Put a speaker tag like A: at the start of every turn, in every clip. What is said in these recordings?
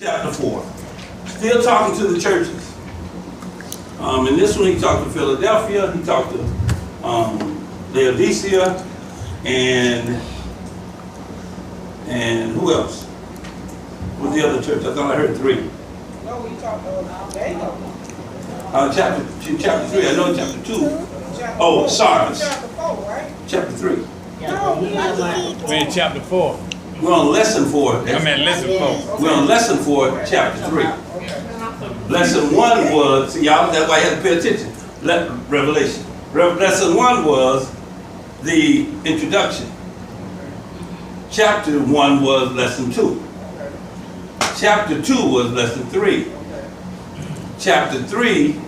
A: Chapter 4. Still talking to the churches. In this one, he talked to Philadelphia, he talked to Laodicea, and who else? What's the other church? I thought I heard 3.
B: No, we talked about Daniel.
A: Chapter 3. I know chapter 2. Oh, Sardis.
B: Chapter 4, right?
A: Chapter 3.
B: No,
C: We're in chapter 4.
A: We're on lesson 4.
C: I mean, lesson 4.
A: We're on lesson 4, chapter 3. Lesson 1 was, see y'all, that's why you have to pay attention. Revelation. Lesson 1 was the introduction. Chapter 1 was lesson 2. Chapter 2 was lesson 3. Chapter 3,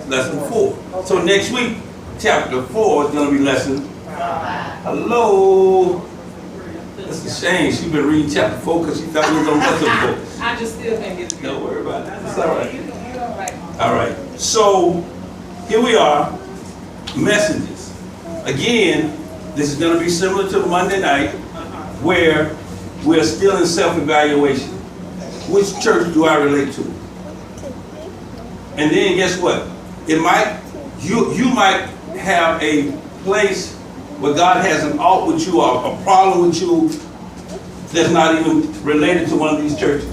A: lesson 4. So next week, chapter 4 is going to be lesson. Hello. That's a shame. She's been reading chapter 4 because she thought we was on lesson 4.
D: I just still can't get it.
A: Don't worry about it. It's all right. All right. So here we are. Messages. Again, this is going to be similar to Monday night, where we're still in self-evaluation. Which church do I relate to? And then guess what? It might you might have a place where God has an alt with you or a problem with you that's not even related to one of these churches.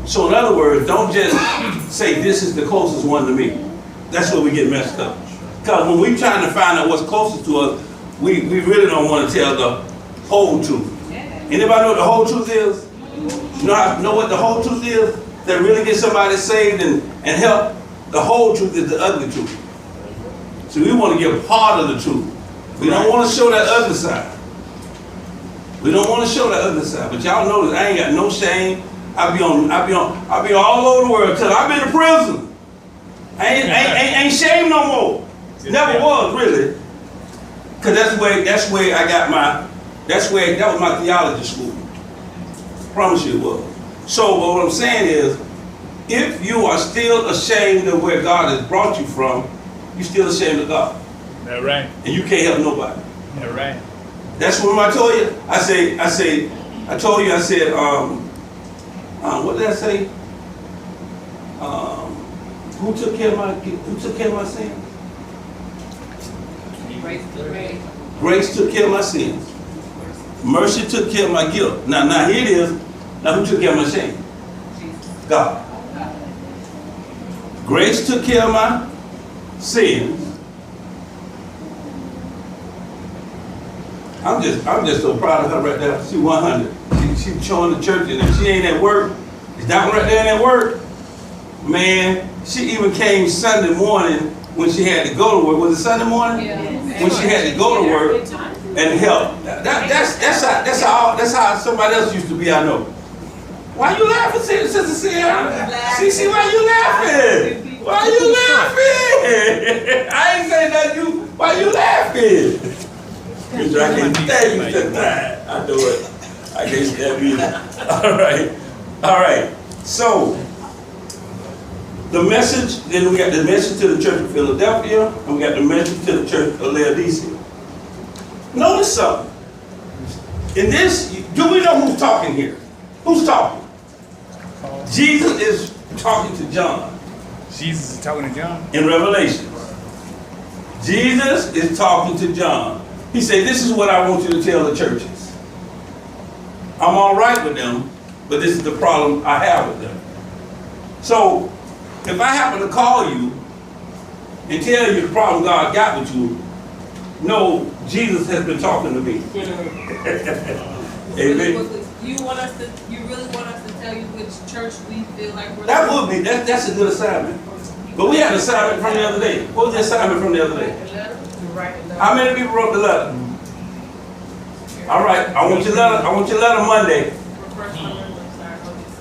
A: So in other words, don't just say this is the closest one to me. That's where we get messed up. Because when we're trying to find out what's closest to us, we really don't want to tell the whole truth. Anybody know what the whole truth is? You know what the whole truth is? That really get somebody saved and help? The whole truth is the ugly truth. So we want to give part of the truth. We don't want to show that other side. We don't want to show that other side. But y'all notice I ain't got no shame. I'll be all over the world till I've been to prison. I ain't shame no more. Never was really. Cause that was my theology school. Promise you it was. So what I'm saying is, if you are still ashamed of where God has brought you from, you're still ashamed of God.
C: That's right.
A: And you can't help nobody.
C: That's right.
A: That's what I told you. I said, what did I say? Who took care of my sins? Grace took care of my sins. Mercy took care of my guilt. Now here it is. Now who took care of my shame? God. Grace took care of my sins. I'm just so proud of her right there. She's 100. She's showing the church, and if she ain't at work, is that one right there at work? Man, she even came Sunday morning when she had to go to work. Was it Sunday morning?
D: Yeah.
A: When she had to go to work and help. That's how somebody else used to be. I know. Why you laughing, Sister Sarah? See, why you laughing? Why you laughing? I ain't saying that you. Why you laughing? I can't stand you tonight. I know it. I can't stand you. All right. So the message. Then we got the message to the church of Philadelphia, and we got the message to the church of Laodicea. Notice something. In this, do we know who's talking here? Who's talking? Jesus is talking to John.
C: Jesus is talking to John?
A: In Revelation. Jesus is talking to John. He said, this is what I want you to tell the churches. I'm all right with them, but this is the problem I have with them. So, if I happen to call you and tell you the problem God got with you, no, Jesus has been talking to me. Amen.
D: You really want us to tell you which church we feel like we're
A: That would be, that's a good assignment. But we had an assignment from the other day. What was the assignment from the other day? How many people wrote the letter? All right, I want your letter Monday.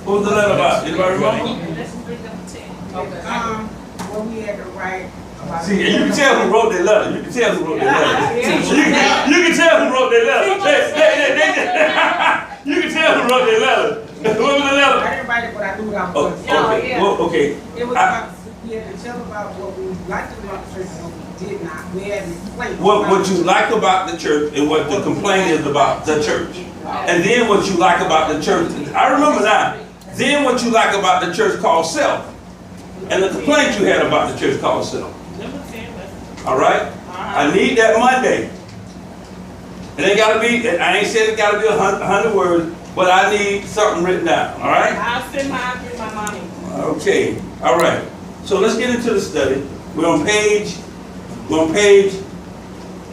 A: What was the letter about? Anybody remember?
B: When we had to write about
A: See, you can tell who wrote their letter. You can tell who wrote their letter. You can tell who wrote their letter. You can tell who wrote their letter. What was the letter?
B: I didn't write it, but I knew what I was
A: Oh,
B: going to say.
A: okay. Well, okay.
B: It was about, we had to tell about what we liked about the church and what we did not. We had to explain.
A: What you like about the church and what the complaint is about the church. And then what you like about the church. I remember now. Then what you like about the church called self. And the complaint you had about the church called self. All right? I need that Monday. It ain't gotta be, I ain't said it gotta be 100 words, but I need something written down. All right?
B: I'll send mine with my mommy.
A: Okay. All right. So let's get into the study. We're on page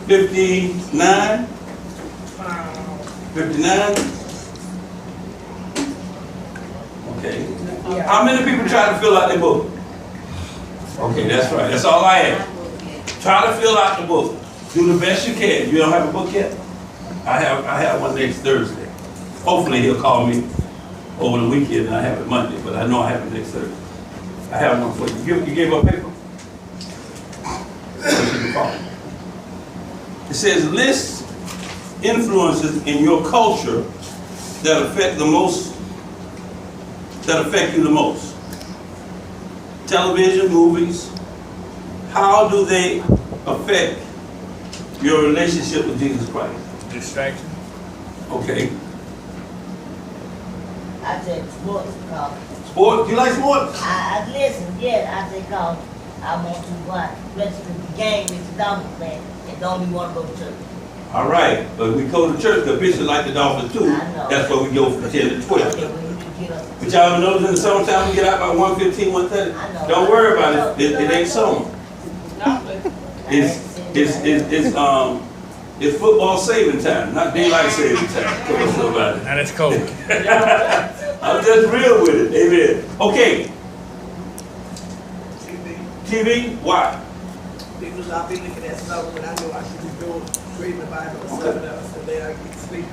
A: 59. 59. Okay. How many people try to fill out their book? Okay, that's right. That's all I ask. Try to fill out the book. Do the best you can. You don't have a book yet? I have one next Thursday. Hopefully he'll call me over the weekend and I have it Monday, but I know I have it next Thursday. I have one for you. You gave up paper? It says list influences in your culture that affect you the most. Television, movies, how do they affect your relationship with Jesus Christ?
C: Distraction.
A: Okay.
E: I said sports cause
A: Sport? You like sports?
E: I listen, yes, I said cause I want to watch. Especially the game with the Dolphins playing and don't even want to go to church.
A: All right, but we go to church because Bishop like the Dolphins too.
E: I know.
A: That's why we go from 10 to 12.
E: Okay, we need to get up.
A: But y'all notice in the summertime we get out by 1:15, 1:30.
E: I know.
A: Don't worry about it. It ain't summer. It's football saving time, not daylight saving time. Come on, somebody.
C: Now that's cold.
A: I'm just real with it. Amen. Okay. TV? Why?
F: Because I've been looking at stuff when I know I should be doing, reading the Bible or something else, and then I get sleepy.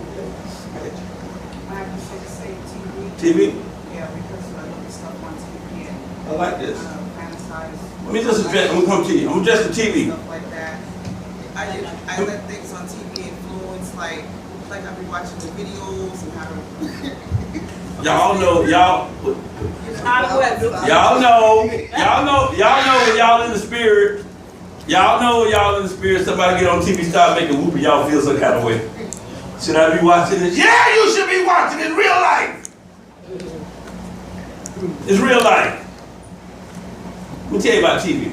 B: I have to say the same TV.
A: TV?
B: Yeah, because I look at stuff on TV and
A: I like this.
B: fantasize.
A: Let me just address, I'm gonna come to you. I'm gonna address the TV.
B: Stuff like that. I let things on TV influence, like I be watching the videos and how to.
A: Y'all know when y'all in the spirit. Y'all know when y'all in the spirit, somebody get on TV, start making whoop, and y'all feel some kind of way. Should I be watching this? Yeah, you should be watching it. Real life. It's real life. Let me tell you about TV.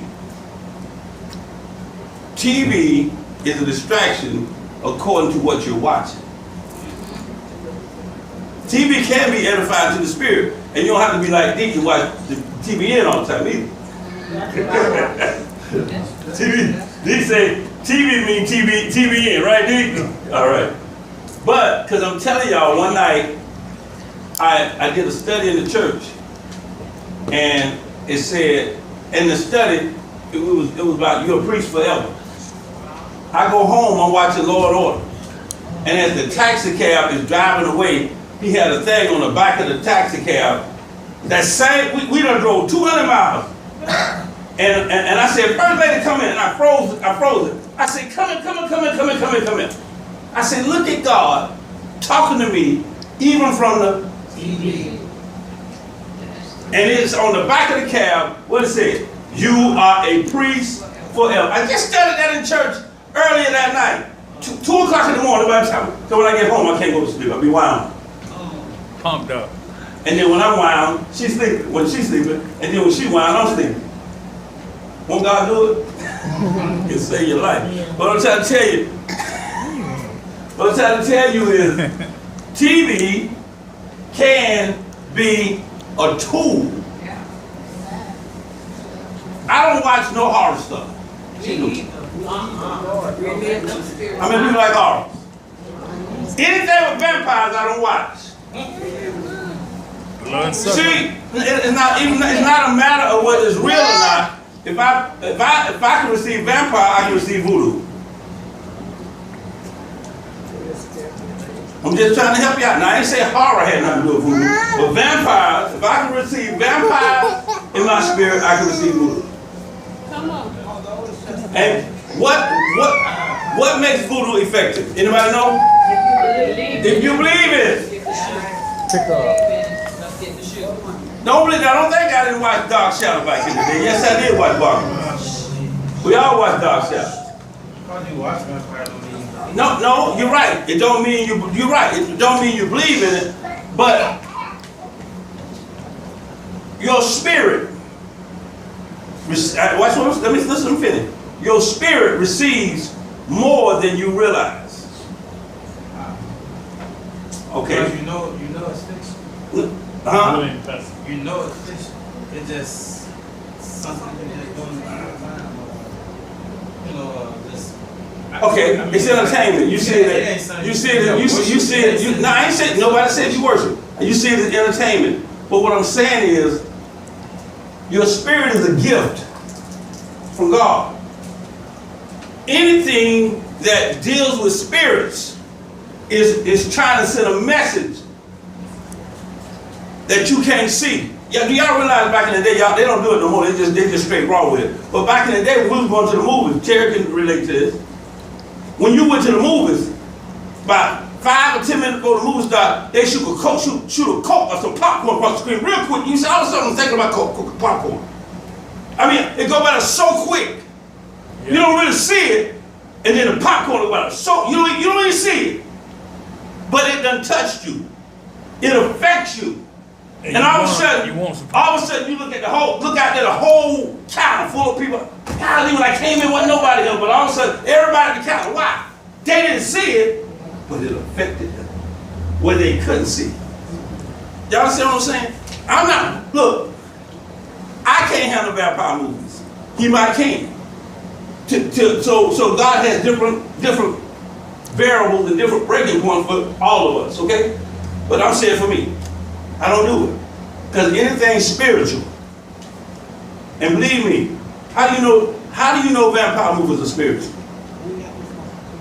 A: TV is a distraction according to what you're watching. TV can be edifying to the spirit, and you don't have to be like Deacon watch the TVN all the time either. TV, they say TV mean TVN, right, Deacon? All right. But, because I'm telling y'all, one night, I did a study in the church, and it said, in the study, it was about you're a priest forever. I go home, I'm watching Law and Order, and as the taxi cab is driving away, he had a thing on the back of the taxi cab. That same, we done drove 200 miles. And I said, first lady, come in. And I froze it. I said, come in. I said, look at God talking to me, even from the TV. And it's on the back of the cab, what it said? You are a priest forever. I just studied that in church earlier that night. 2 o'clock in the morning by the time. So when I get home, I can't go to sleep. I'll be wound.
C: Pumped up.
A: And then when I'm wound, she's sleeping. When she's sleeping, and then when she wound, I'm sleeping. Won't God do it? He'll save your life. What I'm trying to tell you, is TV can be a tool. I don't watch no horror stuff. She do. How many people like horror? Anything with vampires, I don't watch. See, it's not a matter of whether it's real or not. If I can receive vampire, I can receive voodoo. I'm just trying to help you out. Now I ain't say horror had nothing to do with voodoo, but vampires. If I can receive vampires in my spirit, I can receive voodoo.
D: Come on.
A: And what makes voodoo effective? Anybody know? If you believe it. Don't believe. I don't think I didn't watch Dark Shadow back in the day. Yes, I did watch Dark. We all watch Dark Shadow. No, you're right. It don't mean you're right. It don't mean you believe in it. But your spirit, watch what, let me finish. Your spirit receives more than you realize. Okay.
G: You know it's fiction.
A: Huh?
G: You know it's fiction. It's just something you're just doing all the time. You know, just.
A: Okay, it's entertainment. You said that. You said that. You said. No, I ain't said. Nobody said you worship. You said it's entertainment. But what I'm saying is, your spirit is a gift from God. Anything that deals with spirits is trying to send a message that you can't see. Yeah, do y'all realize back in the day, they don't do it no more. They just straight raw with it. But back in the day, when we was going to the movies, Terry can relate to this. When you went to the movies, about 5 or 10 minutes before the movie started, they shoot a coke or some popcorn across the screen real quick. You see, all of a sudden I'm thinking about popcorn. I mean, it go by so quick. Yeah. You don't really see it, and then the popcorn go by so you don't even see it. But it done touched you. It affects you. And all of a sudden you look out there, the whole counter full of people. Golly, when I came in, wasn't nobody else, but all of a sudden, everybody at the counter. Why? They didn't see it, but it affected them where they couldn't see. Y'all see what I'm saying? Look, I can't handle vampire movies. He might can. So God has different variables and different breaking points for all of us, okay? But I'm saying for me, I don't do it. Because anything spiritual, and believe me, how do you know vampire movies are spiritual?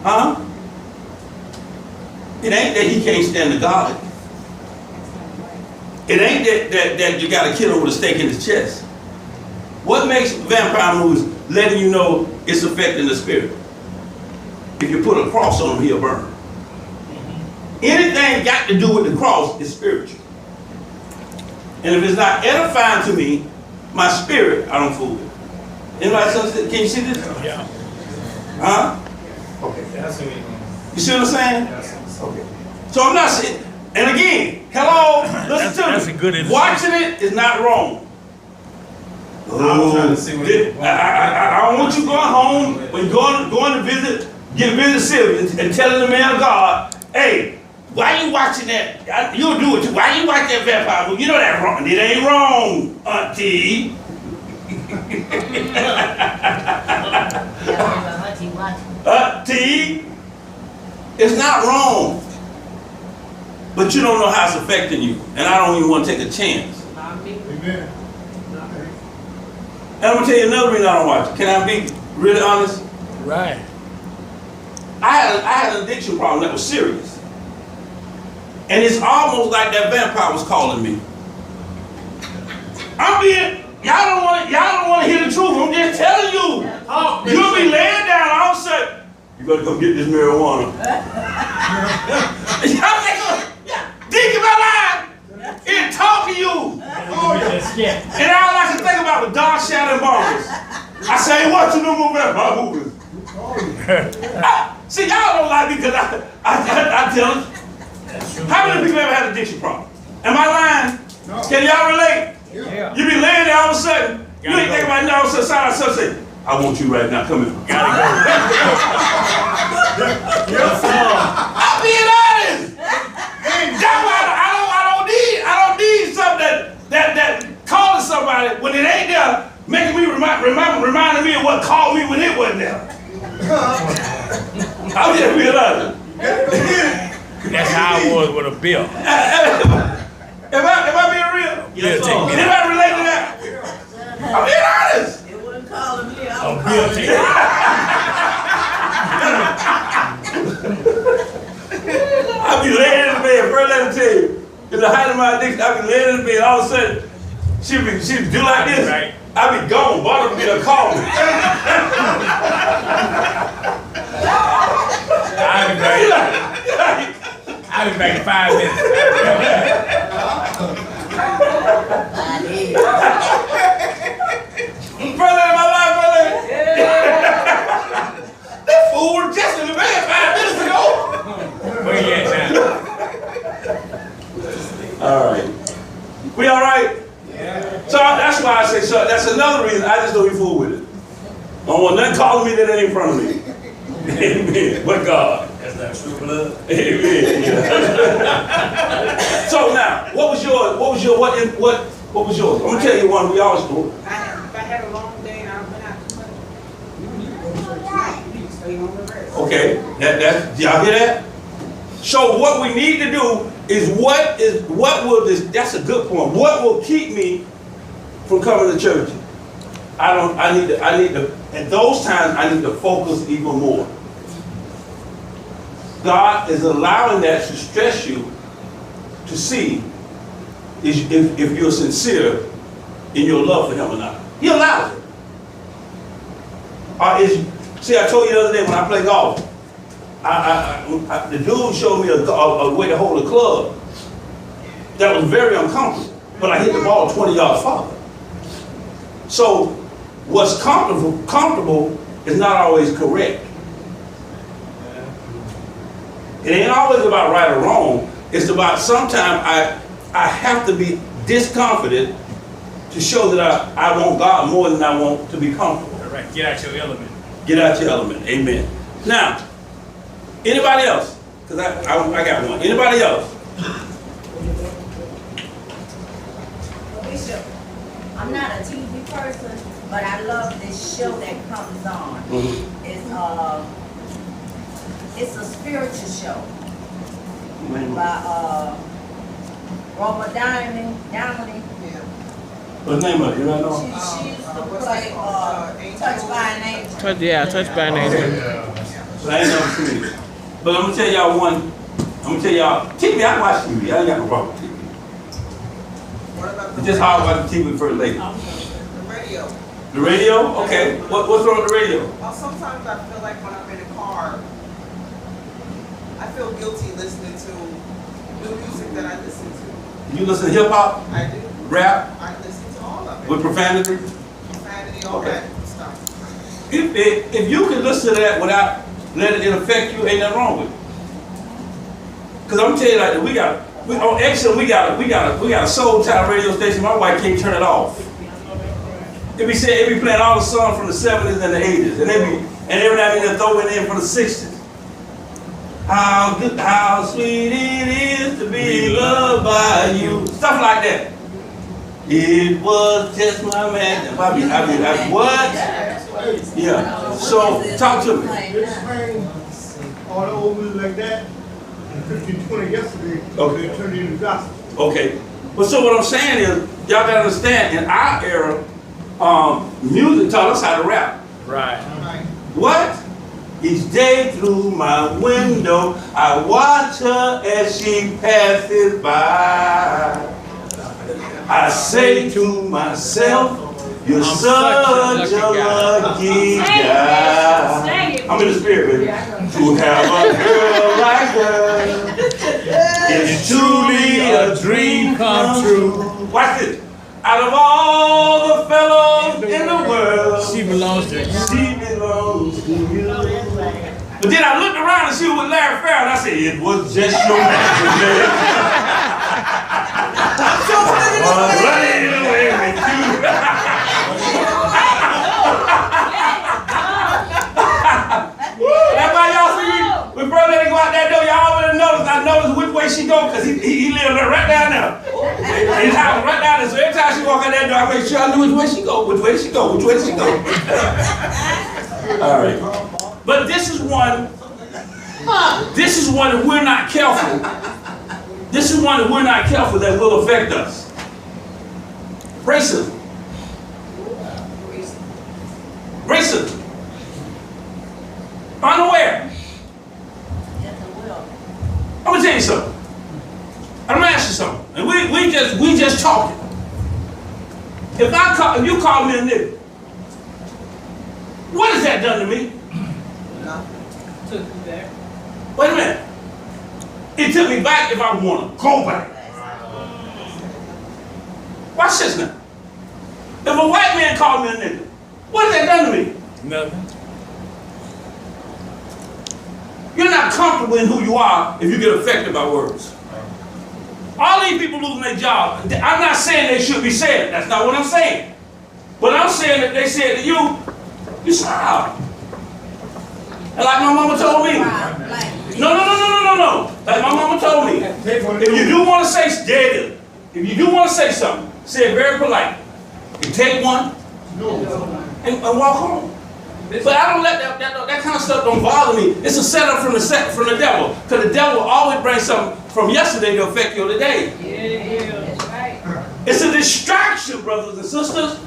A: Huh? It ain't that he can't stand the garlic. It ain't that you got to kill him with a stake in his chest. What makes vampire movies letting you know it's affecting the spirit? If you put a cross on him, he'll burn. Anything got to do with the cross is spiritual. And if it's not edifying to me, my spirit, I don't fool with it. Anybody else? Can you see this?
C: Yeah.
A: Huh? Okay. You see what I'm saying? Okay. So I'm not saying, and again, hello, listen to
C: that's
A: me.
C: A good
A: watching it is not wrong.
G: I was trying to see what
A: I don't want you going home when you're going to visit Sylvia and telling the man of God, hey, why you watching that? You'll do it too. Why you watch that vampire movie? You know that's wrong. It ain't wrong, Auntie. Auntie, it's not wrong. But you don't know how it's affecting you. And I don't even want to take a chance.
F: Amen.
A: And I'm going to tell you another reason I don't watch it. Can I be really honest?
C: Right.
A: I had an addiction problem that was serious. And it's almost like that vampire was calling me. Y'all don't want to hear the truth. I'm just telling you. You'll be laying down all of a sudden. You better go get this marijuana. Y'all think about life. It talk to you. And all I can think about was Dark Shadow and Maurice. I say, hey, watch no more vampire movies. See, y'all don't like me because I tell them. How many people ever had an addiction problem? Am I lying? No. Can y'all relate?
C: Yeah.
A: You be laying there all of a sudden. You ain't thinking about it now. All of a sudden, say, I want you right now. Come here.
C: Gotta go.
A: I'm being honest. That's why I don't need something that calling somebody when it ain't there, making me reminding me of what called me when it wasn't there. I'm just being honest.
C: That's how I was with a bill.
A: Am I being real?
C: Yes, sir.
A: Anybody relate to that? I'm being honest.
F: It wouldn't call me.
C: A bill ticket.
A: I be laying in the bed, first let me tell you, in the height of my addiction, I be laying in the bed, all of a sudden, she do like this,
C: right.
A: I be gone, Barbara be there calling me.
C: I'll be back in 5 minutes.
A: Brother in my life, brother. That fool was just in the bed 5 minutes ago.
C: Where you at now?
A: All right. We all right?
C: Yeah.
A: So why I say so. That's another reason I just don't be fooled with it. I don't want nothing calling me that ain't in front of me. Amen. But God.
C: That's not true blood.
A: Amen. Yeah. So now, what was yours? What was yours? I'm gonna tell you one we always do.
B: If I had a long day and I've been out too much, you need to stay home and rest.
A: Okay, y'all hear that? So what we need to do is that's a good point. What will keep me from coming to church? I need to, at those times, I need to focus even more. God is allowing that to stress you to see if you're sincere in your love for him or not. He allows it. See, I told you the other day when I play golf, the dude showed me a way to hold a club that was very uncomfortable, but I hit the ball 20 yards farther. So what's comfortable is not always correct. It ain't always about right or wrong. It's about sometimes I have to be discomforted to show that I want God more than I want to be comfortable.
C: All right, get out your element.
A: Get out your element. Amen. Now, anybody else? Because I got one. Anybody else?
H: Bishop, I'm not a TV person, but I love this show that comes on. It's a spiritual show by Robert Downey.
A: What's the name of it? You don't know?
H: She used to play Touched by an Angel.
I: Touched by an Angel.
A: But I ain't never seen it. But I'm gonna tell y'all one. I'm gonna tell y'all. TV. I watch TV. I ain't got no problem with TV.
B: What about
A: It's just hard watching TV for a lady.
B: the radio?
A: The radio? Okay. What's wrong with the radio?
B: Sometimes I feel like when I'm in a car, I feel guilty listening to new music that I listen to.
A: You listen to hip hop,
B: I do.
A: rap,
B: I listen to all of it.
A: with profanity.
B: Profanity, all
A: Okay.
B: that stuff.
A: If you can listen to that without letting it affect you, ain't nothing wrong with it. Cause I'm telling you like on Exxon we got a soul child radio station. My wife can't turn it off. It be playing all the songs from the 70s and the 80s, and every now and then they throw it in from the 60s. How sweet it is to be loved by you. Stuff like that. It was just my man. What? Yeah. So talk to me.
J: This thing, all the old music like that, 15-20 yesterday,
A: Okay.
J: they turned into gospel.
A: Okay. But so what I'm saying is, y'all gotta understand, in our era, music taught us how to rap.
C: Right.
A: What? Each day through my window, I watch her as she passes by. I say to myself, you're such a lucky guy. I'm in the spirit, baby. To have a girl like her, it's truly a dream come true. Watch this. Out of all the fellows in the world,
C: She belongs to you.
A: she belongs to you. But then I looked around and she was with Larry Farrell, and I said, it was just your magic, man. Running away with you. That's why y'all see me, when Brother Lady go out that door, y'all already notice, I noticed which way she go, because he lived right down there. His house right down there, so every time she walk out that door, I make sure I knew which way she go, which way she go, which way she go. All right. But this is one if we're not careful. This is one if we're not careful that will affect us. Racism. Racism. Unaware. I'm gonna tell you something. I'm gonna ask you something. And we just talking. If you call me a nigga, what has that done to me?
B: Took you there.
A: Wait a minute. It took me back if I want to go back. Watch this now. If a white man called me a nigga, what has that done to me?
C: Nothing.
A: You're not comfortable in who you are if you get affected by words. All these people losing their job, I'm not saying they should be saying it. That's not what I'm saying. But I'm saying that they said to you, you smile. And like my mama told me, no. Like my mama told me, if you do want to say, if you do want to say something, say it very polite. You take one and walk home. But I don't let that kind of stuff don't bother me. It's a setup from the devil. Because the devil always brings something from yesterday to affect you today.
D: That's right.
A: It's a distraction, brothers and sisters,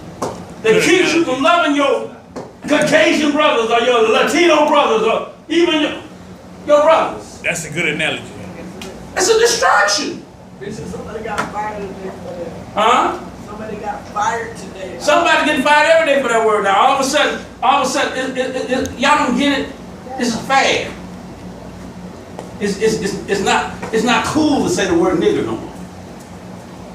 A: that keeps you from loving your Caucasian brothers or your Latino brothers or even your brothers.
C: That's a good analogy.
A: It's a distraction.
F: Bishop, somebody got fired today for that.
A: Huh?
F: Somebody got fired today.
A: Somebody getting fired every day for that word now. All of a sudden, y'all don't get it. It's a fad. It's not cool to say the word nigger no more.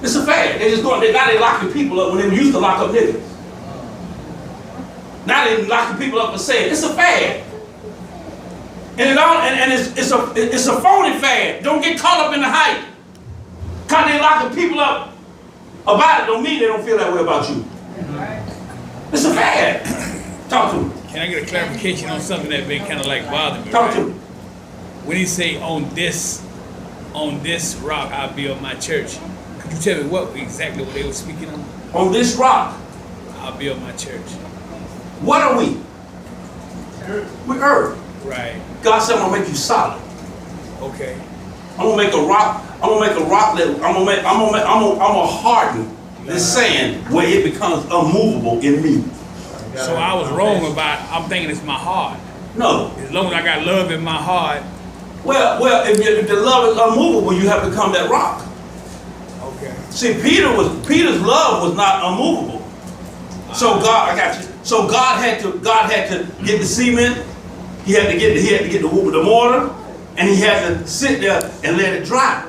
A: It's a fad. Now they locking people up when they used to lock up niggas. Now they locking people up for saying it's a fad. And it's a phony fad. Don't get caught up in the hype. Cause they locking people up about it don't mean they don't feel that way about you. It's a fad. Talk to me.
C: Can I get a clarification on something that been kind of like bothering me?
A: Talk to me.
C: When he say on this rock I build my church, could you tell me what exactly what they were speaking on?
A: On this rock,
C: I'll build my church.
A: what are we? We're earth.
C: Right.
A: God said I'm gonna make you solid.
C: Okay.
A: I'm gonna make a rock. I'm gonna make a rock that I'm gonna harden the sand where it becomes unmovable in me.
C: So I was wrong about. I'm thinking it's my heart.
A: No.
C: As long as I got love in my heart.
A: Well, if the love is unmovable, you have to become that rock.
C: Okay.
A: See, Peter's love was not unmovable. So I got you. So God had to get the cement. He had to get the mortar, and he had to sit there and let it dry.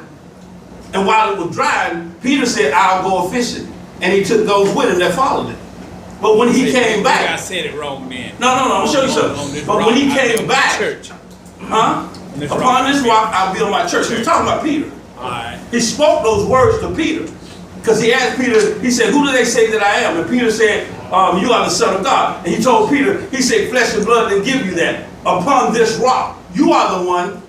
A: And while it was drying, Peter said, "I'll go fishing," and he took those with him that followed it. But when he came back,
C: I said it wrong, man.
A: no, I'm gonna show you something. But when he came back, upon this rock I'll build my church. He was talking about Peter.
C: All right.
A: He spoke those words to Peter. Because he asked Peter, he said, "Who do they say that I am?" And Peter said, "You are the Son of God." And he told Peter, he said, "Flesh and blood didn't give you that. Upon this rock, you are the one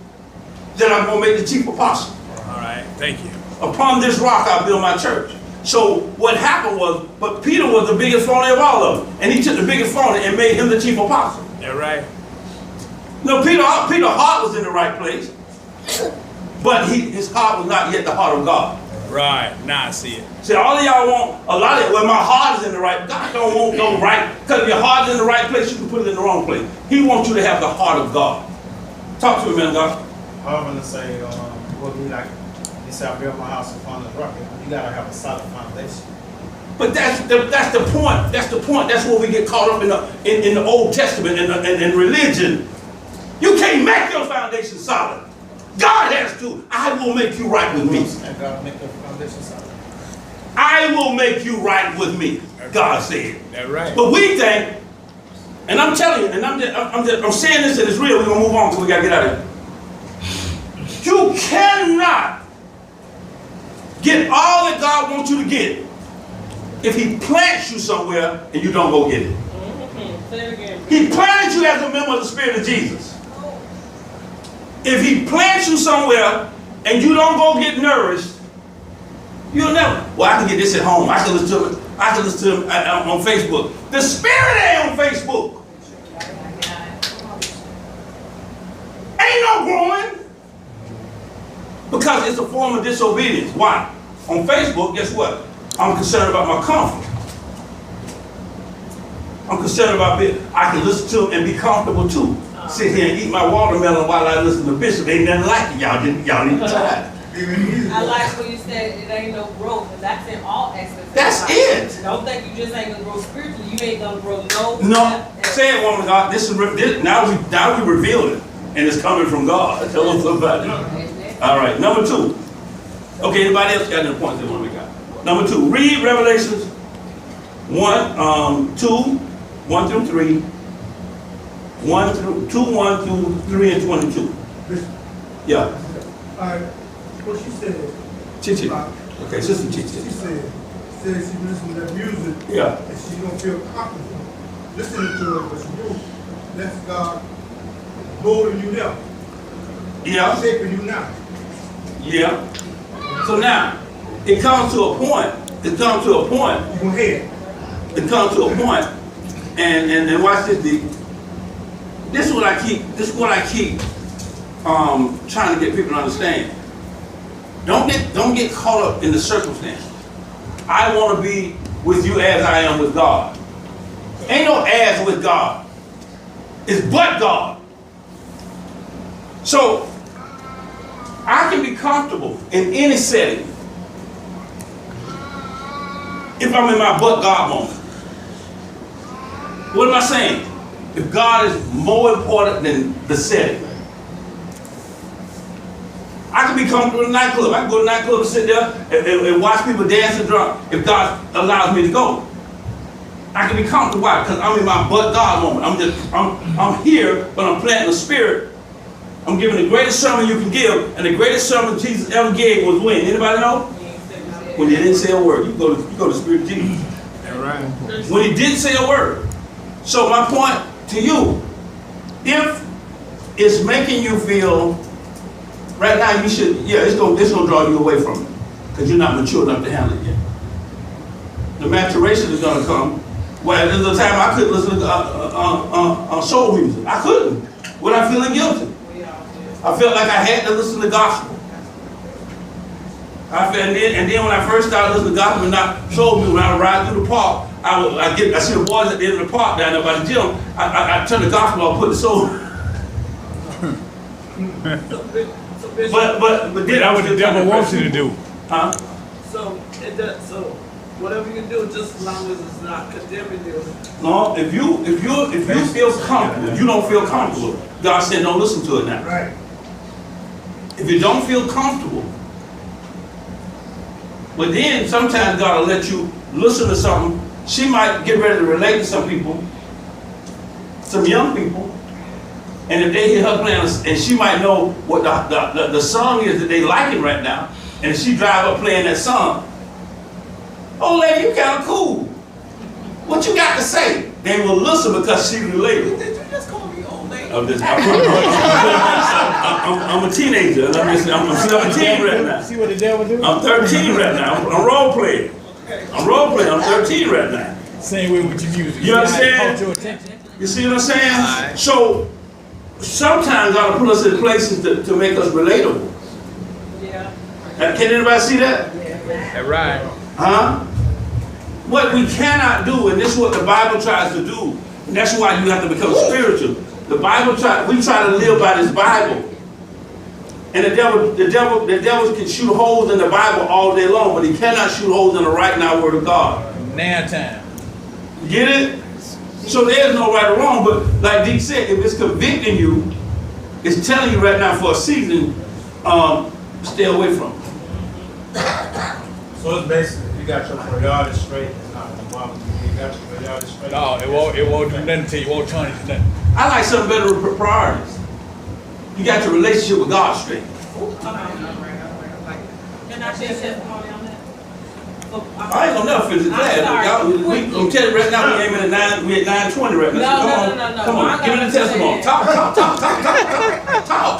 A: that I'm going to make the chief apostle."
C: All right. Thank you.
A: Upon this rock, I'll build my church. So what happened was, but Peter was the biggest phony of all of them. And he took the biggest phony and made him the chief apostle.
C: That right?
A: No, Peter's heart was in the right place. But his heart was not yet the heart of God.
C: Right. Now I see it.
A: See, all of y'all want a lot of it. Well, my heart is in the right. God don't want no right. Because if your heart is in the right place, you can put it in the wrong place. He wants you to have the heart of God. Talk to me, man, God.
J: I'm gonna say, what we like, he said, "I built my house upon the rock." You gotta have a solid foundation.
A: But that's the point. That's the point. That's where we get caught up in the Old Testament and religion. You can't make your foundation solid. God has to. "I will make you right with me."
J: And God make the foundation solid.
A: "I will make you right with me," God said.
C: That right?
A: But we think, and I'm telling you, and I'm saying this and it's real. We're gonna move on because we gotta get out of here. You cannot get all that God wants you to get if He plants you somewhere and you don't go get it.
D: Say it again.
A: He planted you as a member of the Spirit of Jesus. If He plants you somewhere and you don't go get nourished, you'll never. Well, I can get this at home. I can listen to it. I can listen to it on Facebook. The Spirit ain't on Facebook. Ain't no growing. Because it's a form of disobedience. Why? On Facebook, guess what? I'm concerned about my comfort. I'm concerned about I can listen to it and be comfortable too. Sit here and eat my watermelon while I listen to Bishop. Ain't nothing like it. Y'all need to try it.
D: I like what you said, it ain't no growth, and that's in all aspects.
A: That's it.
D: Don't think you just ain't gonna grow spiritually, you ain't gonna grow
A: No, say it, woman of God. Now we revealed it, and it's coming from God. Tell them somebody. All right, number 2. Okay, anybody else got any points they want to make out? Number 2, read Revelations 1 through 3, 1 through 3 and 22. Yeah.
J: All right, what she said.
A: Chichi. Okay, Sister Chichi.
J: She said,
I: says she listens to that music.
A: Yeah.
I: And she don't feel comfortable listening to it, but she do. That's God molding you now.
A: Yeah.
I: Shaping you now.
A: Yeah. So now, it comes to a point. It comes to a point.
I: Go ahead.
A: It comes to a point, and watch this, D. This is what I keep trying to get people to understand. Don't get caught up in the circumstances. I want to be with you as I am with God. Ain't no as with God. It's but God. So I can be comfortable in any setting if I'm in my but God moment. What am I saying? If God is more important than the setting. I can be comfortable in a nightclub. I can go to a nightclub and sit there and watch people dance and drunk if God allows me to go. I can be comfortable. Why? Because I'm in my but God moment. I'm here, but I'm planting the spirit. I'm giving the greatest sermon you can give, and the greatest sermon Jesus ever gave was when? Anybody know? When he didn't say a word. You go to the Spirit of Jesus.
J: Right.
A: When he didn't say a word. So my point to you, if it's making you feel right now, you should, it's gonna draw you away from it, because you're not mature enough to handle it yet. The maturation is gonna come. Well, there's a time I couldn't listen to soul music. I couldn't, without feeling guilty. I felt like I had to listen to gospel. And then when I first started listening to gospel and not soul music, when I would ride through the park, I see the boys at the end of the park down there by the gym. I turn the gospel off, put the soul. But then
C: That's what the devil wants you to do.
A: Huh?
F: So whatever you do, just as long as it's not condemning you.
A: No, if you feel comfortable, if you don't feel comfortable, God said don't listen to it now.
I: Right.
A: If you don't feel comfortable, but then sometimes God will let you listen to something. She might get ready to relate to some people, some young people, and if they hear her playing, and she might know what the song is that they liking right now, and if she drive up playing that song, oh lady, you kind of cool. What you got to say? They will listen because she related.
B: Did you just call me old lady?
A: I'm a teenager. I'm 17 right now.
C: See what the devil do?
A: I'm 13 right now. I'm role playing. I'm 13 right now.
C: Same way with your music.
A: You understand?
C: Caught your attention.
A: You see what I'm saying? So sometimes God will put us in places to make us relatable.
B: Yeah.
A: Can anybody see that?
C: That's right.
A: Huh? What we cannot do, and this is what the Bible tries to do, and that's why you have to become spiritual. We try to live by this Bible. And the devil can shoot holes in the Bible all day long, but he cannot shoot holes in the right now word of God.
C: Now time.
A: Get it? So there's no right or wrong, but like Deke said, if it's convicting you, it's telling you right now for a season, stay away from it.
J: So it's basically, you got your priorities straight, it's not the problem. You got your priorities straight.
C: No, it won't do nothing to you. It won't turn into nothing.
A: I like something better with priorities. You got your relationship with God straight.
D: Can I share testimony on that?
A: I ain't gonna never finish the class. I'm telling you right now, we aiming at 9:20 right now.
D: No.
A: Come on, give me the testimony. Talk.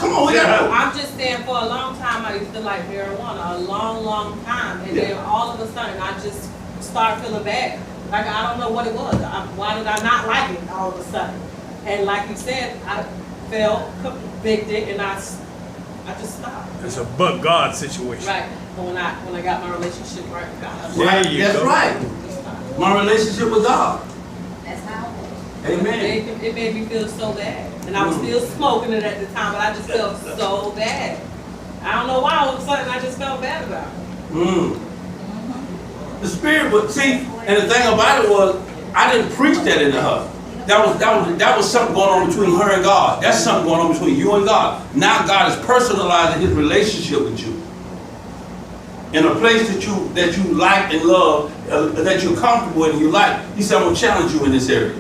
A: Come on, we gotta.
D: I'm just saying, for a long time, I used to like marijuana, a long time. And then all of a sudden, I just started feeling bad. Like, I don't know what it was. Why did I not like it all of a sudden? And like you said, I felt convicted and I just stopped.
C: It's a but God situation.
D: Right. But when I got my relationship right with God,
C: There you
A: That's
C: go.
A: right. My relationship with God.
H: That's how it was.
A: Amen.
D: it made me feel so bad. And I was still smoking it at the time, but I just felt so bad. I don't know why all of a sudden I just felt bad about it.
A: The spirit would see, and the thing about it was, I didn't preach that into her. That was something going on between her and God. That's something going on between you and God. Now God is personalizing His relationship with you. In a place that you like and love, that you're comfortable in, you like. He said, I'm gonna challenge you in this area.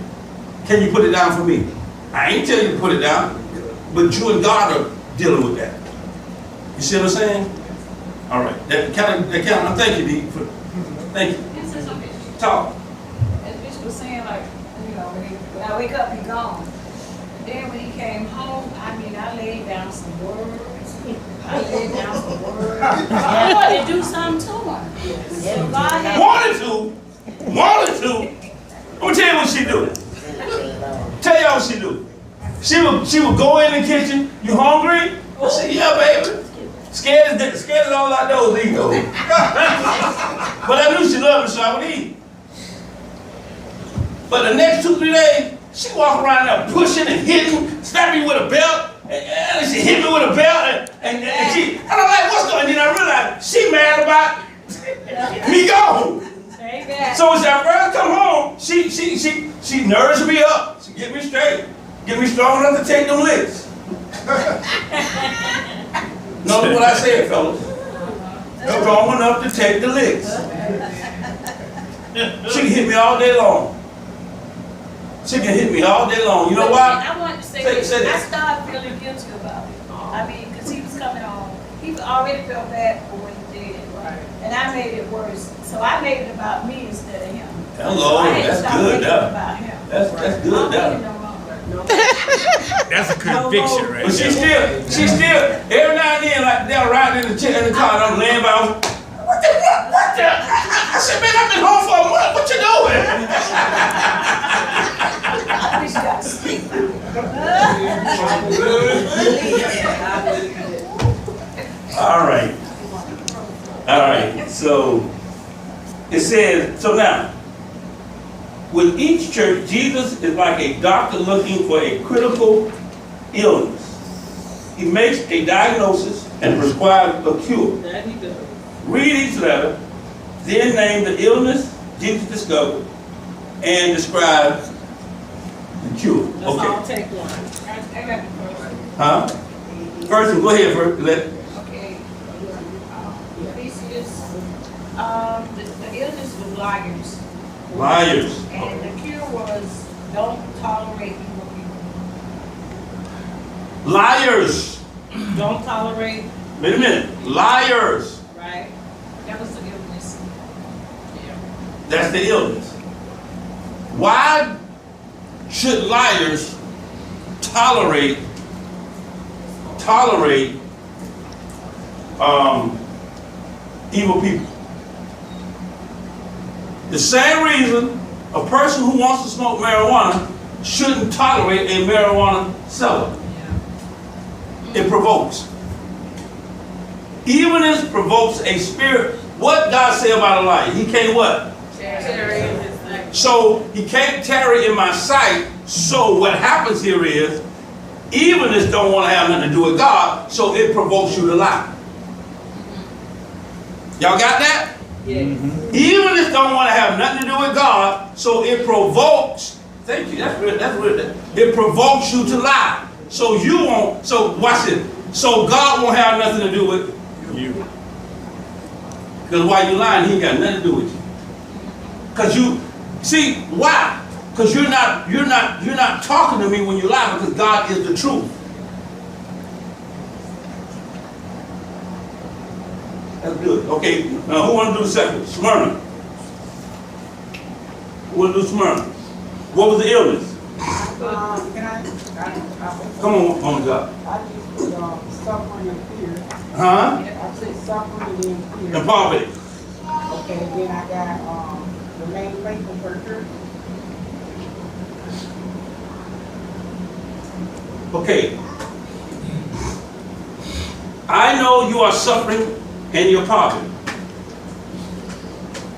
A: Can you put it down for me? I ain't tell you to put it down, but you and God are dealing with that. You see what I'm saying? All right. That kind of. Thank you, D. Thank you. Talk.
H: As Bishop was saying, like, you know, when I wake up, he gone. Then when he came home, I mean, I laid down some words. I laid down some words. I wanted to do something to him. So God had
A: Wanted to. I'm gonna tell you what she do. Tell y'all what she do. She would go in the kitchen. You hungry? I said, yeah, baby. Scared as all I know is eat though. But I knew she loved me, so I would eat. But the next 2-3 days, she walk around there pushing and hitting, slapping me with a belt, and she hit me with a belt, and I'm like, what's going on? And then I realized she mad about me gone.
H: Amen.
A: So when I first come home, she nourished me up. She get me straight, get me strong enough to take them licks. Notice what I said, fellas. Strong enough to take the licks. She can hit me all day long. She can hit me all day long. You know why?
H: I wanted to say
A: Say
H: I
A: that.
H: started feeling guilty about it. I mean, because he was coming home. He already felt bad for what he did. Right. And I made it worse. So I made it about me instead of him.
A: Hello,
H: So I had to
A: that's
H: stop
A: good,
H: making it
A: that.
H: about him.
A: That's good, that.
C: That's a conviction, right?
A: But she still, every now and then, like they're riding in the car and I'm laying by. What the? I said, man, I've been home for a month. What you doing?
H: I wish you got to sleep.
A: All right. So it says, so now, with each church, Jesus is like a doctor looking for a critical illness. He makes a diagnosis and prescribes a cure. Read each letter, then name the illness Jesus discovered and describe the cure.
D: Let's
A: Okay.
D: all take one.
H: I got the first one.
A: Huh? First one, go ahead first.
H: Okay. The illness was liars.
A: Liars.
H: And the cure was don't tolerate evil people.
A: Liars.
D: Don't tolerate,
A: Wait a minute. Liars.
D: right?
H: That was the illness.
A: That's the illness. Why should liars tolerate evil people? The same reason a person who wants to smoke marijuana shouldn't tolerate a marijuana seller. It provokes. Even if it provokes a spirit, what God say about a liar? He can't what? So he can't tarry in my sight. So what happens here is, even if don't want to have nothing to do with God, so it provokes you to lie. Y'all got that?
D: Yes.
A: Even if don't want to have nothing to do with God, so it provokes. Thank you. That's real. It provokes you to lie. So you won't. So watch it. So God won't have nothing to do with you. Because while you lying, He ain't got nothing to do with you. Because you see why? Because you're not talking to me when you lie, because God is the truth. That's good. Okay, now who want to do the second? Smyrna. Who want to do Smyrna? What was the illness? Come on, God.
B: I just put suffering and fear.
A: Huh?
B: I said suffering and fear.
A: And poverty.
B: Okay, then I got remain faithful for the church.
A: Okay. I know you are suffering and you're poverty.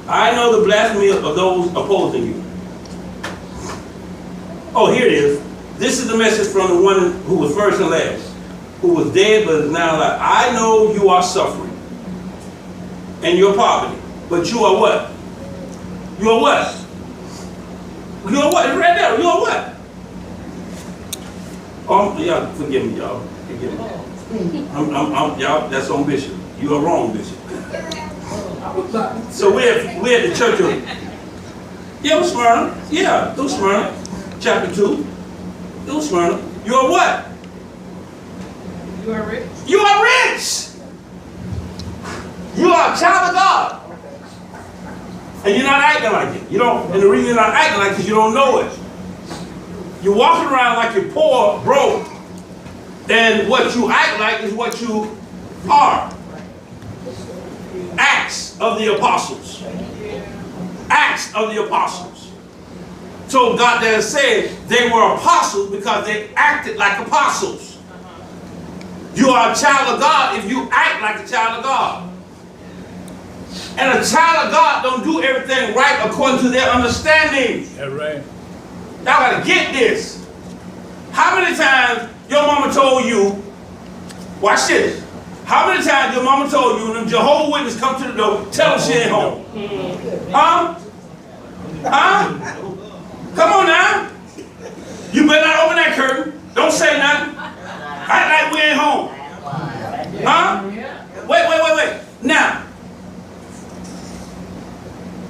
A: I know the blasphemy of those opposing you. Oh, here it is. This is the message from the one who was first and last, who was dead but is now alive. I know you are suffering and you're poverty, but you are what? You are what? You are what? It's right there. You are what? Y'all, forgive me, y'all. Forgive me. Y'all, that's on Bishop. You are wrong, Bishop. So we're at the church of, yeah, Smyrna. Yeah, do Smyrna. Chapter 2. Do Smyrna. You are what?
D: You are rich.
A: You are rich. You are a child of God. And you're not acting like it. You don't, and the reason you're not acting like it is you don't know it. You're walking around like you're poor, broke, and what you act like is what you are. Acts of the Apostles. Acts of the Apostles. So God there said they were apostles because they acted like apostles. You are a child of God if you act like a child of God. And a child of God don't do everything right according to their understanding.
C: That's right.
A: Y'all gotta get this. How many times your mama told you, watch this. How many times your mama told you when Jehovah's Witness come to the door, tell them she ain't home? Huh? Huh? Come on now. You better not open that curtain. Don't say nothing. Act like we ain't home. Huh? Wait. Now,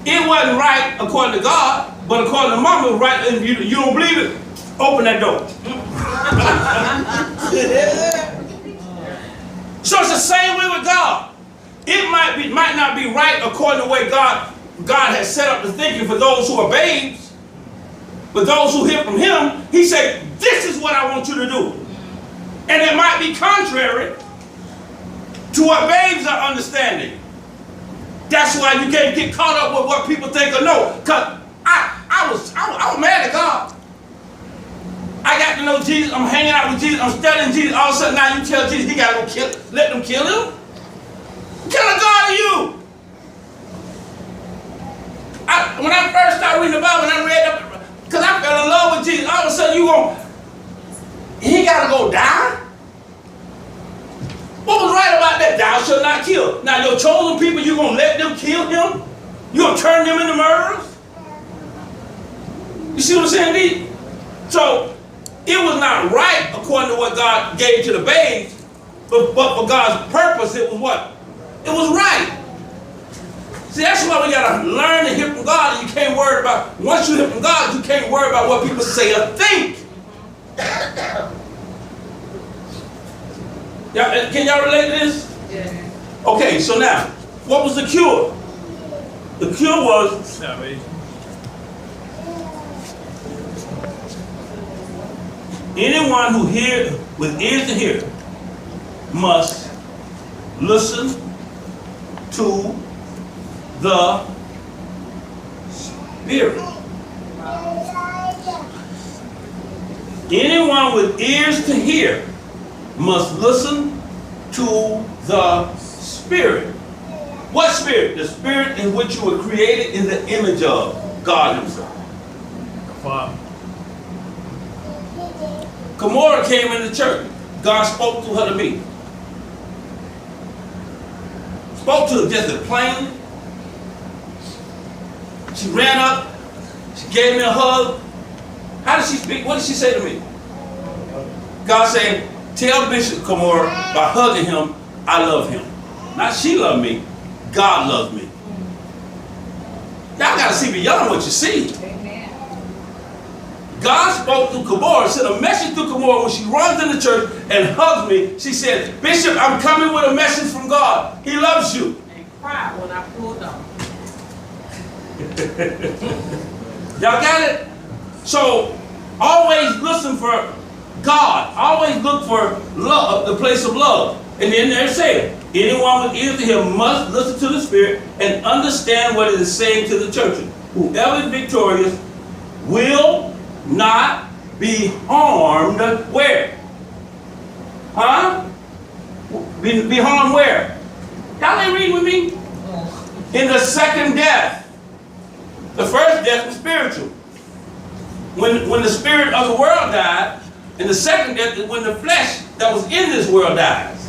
A: it wasn't right according to God, but according to mama, it was right. And you don't believe it? Open that door. So it's the same way with God. It might not be right according to the way God has set up the thinking for those who are babes. But those who hear from him, he said, this is what I want you to do. And it might be contrary to what babes are understanding. That's why you can't get caught up with what people think or know. Because I was mad at God. I got to know Jesus. I'm hanging out with Jesus. I'm studying Jesus. All of a sudden now you tell Jesus he got to go let them kill him? What kind of God are you? When I first started reading the Bible and I read because I fell in love with Jesus, all of a sudden he got to go die? What was right about that? Thou shalt not kill. Now your chosen people, you're going to let them kill him? You're going to turn them into murderers? You see what I'm saying, D? So, it was not right according to what God gave to the babes, but for God's purpose, it was what? It was right. See, that's why we got to learn to hear from God, and you can't worry about, once you hear from God, you can't worry about what people say or think. Can y'all relate to this?
H: Yeah.
A: Okay, so now, what was the cure? The cure was
C: salvation.
A: Anyone who hears with ears to hear must listen to the Spirit. Anyone with ears to hear must listen to the Spirit. What Spirit? The Spirit in which you were created in the image of God himself.
C: Father.
A: Gomorrah came in the church. God spoke to her to me. Spoke to her just as plainly. She ran up. She gave me a hug. How did she speak? What did she say to me? God said, tell Bishop Gomorrah by hugging him, I love him. Not she loved me. God loves me. Y'all got to see beyond what you see. God spoke to Gomorrah, sent a message to Gomorrah when she runs in the church and hugs me. She said, Bishop, I'm coming with a message from God. He loves you.
D: And cried when I pulled up.
A: Y'all got it? So, always listen for God. Always look for love, the place of love. And then there said, anyone with ears to hear must listen to the Spirit and understand what it is saying to the churches. Whoever is victorious will not be harmed where? Huh? Be harmed where? Y'all ain't reading with me? In the second death. The first death was spiritual. When the spirit of the world died, and the second death is when the flesh that was in this world dies.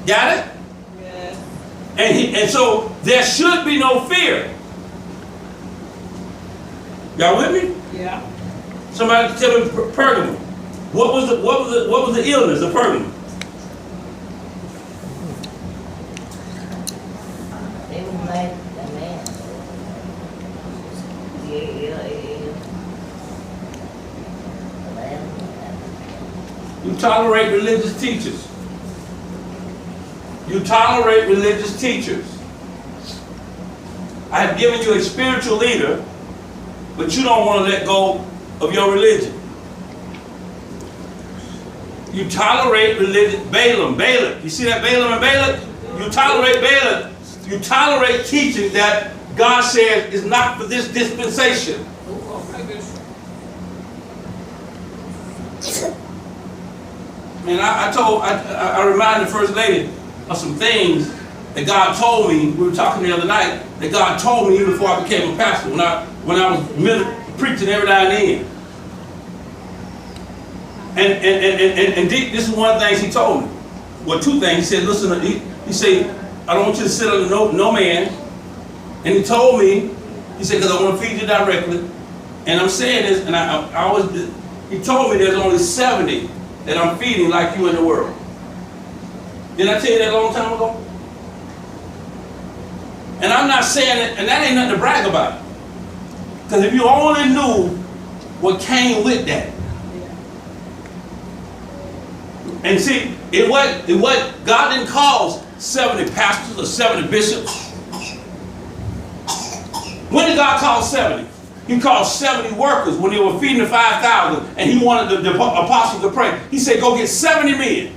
A: Got it?
D: Yes.
A: And so there should be no fear. Y'all with me?
D: Yeah.
A: Somebody tell me Pergamum. What was the illness of Pergamum?
E: They was like a man.
A: You tolerate religious teachers. You tolerate religious teachers. I have given you a spiritual leader, but you don't want to let go of your religion. You tolerate religion. Balak. You see that Balaam and Balak? You tolerate Balak. You tolerate teaching that God says is not for this dispensation. And I reminded the First Lady of some things that God told me. We were talking the other night that God told me even before I became a pastor. When I was preaching every now and then. And this is one of the things he told me. Well, two things. He said, listen, he said, I don't want you to sit under no man. And he told me, he said, because I want to feed you directly. And I'm saying this, and he told me there's only 70 that I'm feeding like you in the world. Didn't I tell you that a long time ago? And I'm not saying it, and that ain't nothing to brag about. Because if you only knew what came with that. And see, God didn't call 70 pastors or 70 bishops. When did God call 70? He called 70 workers when they were feeding the 5,000 and he wanted the apostles to pray. He said, go get 70 men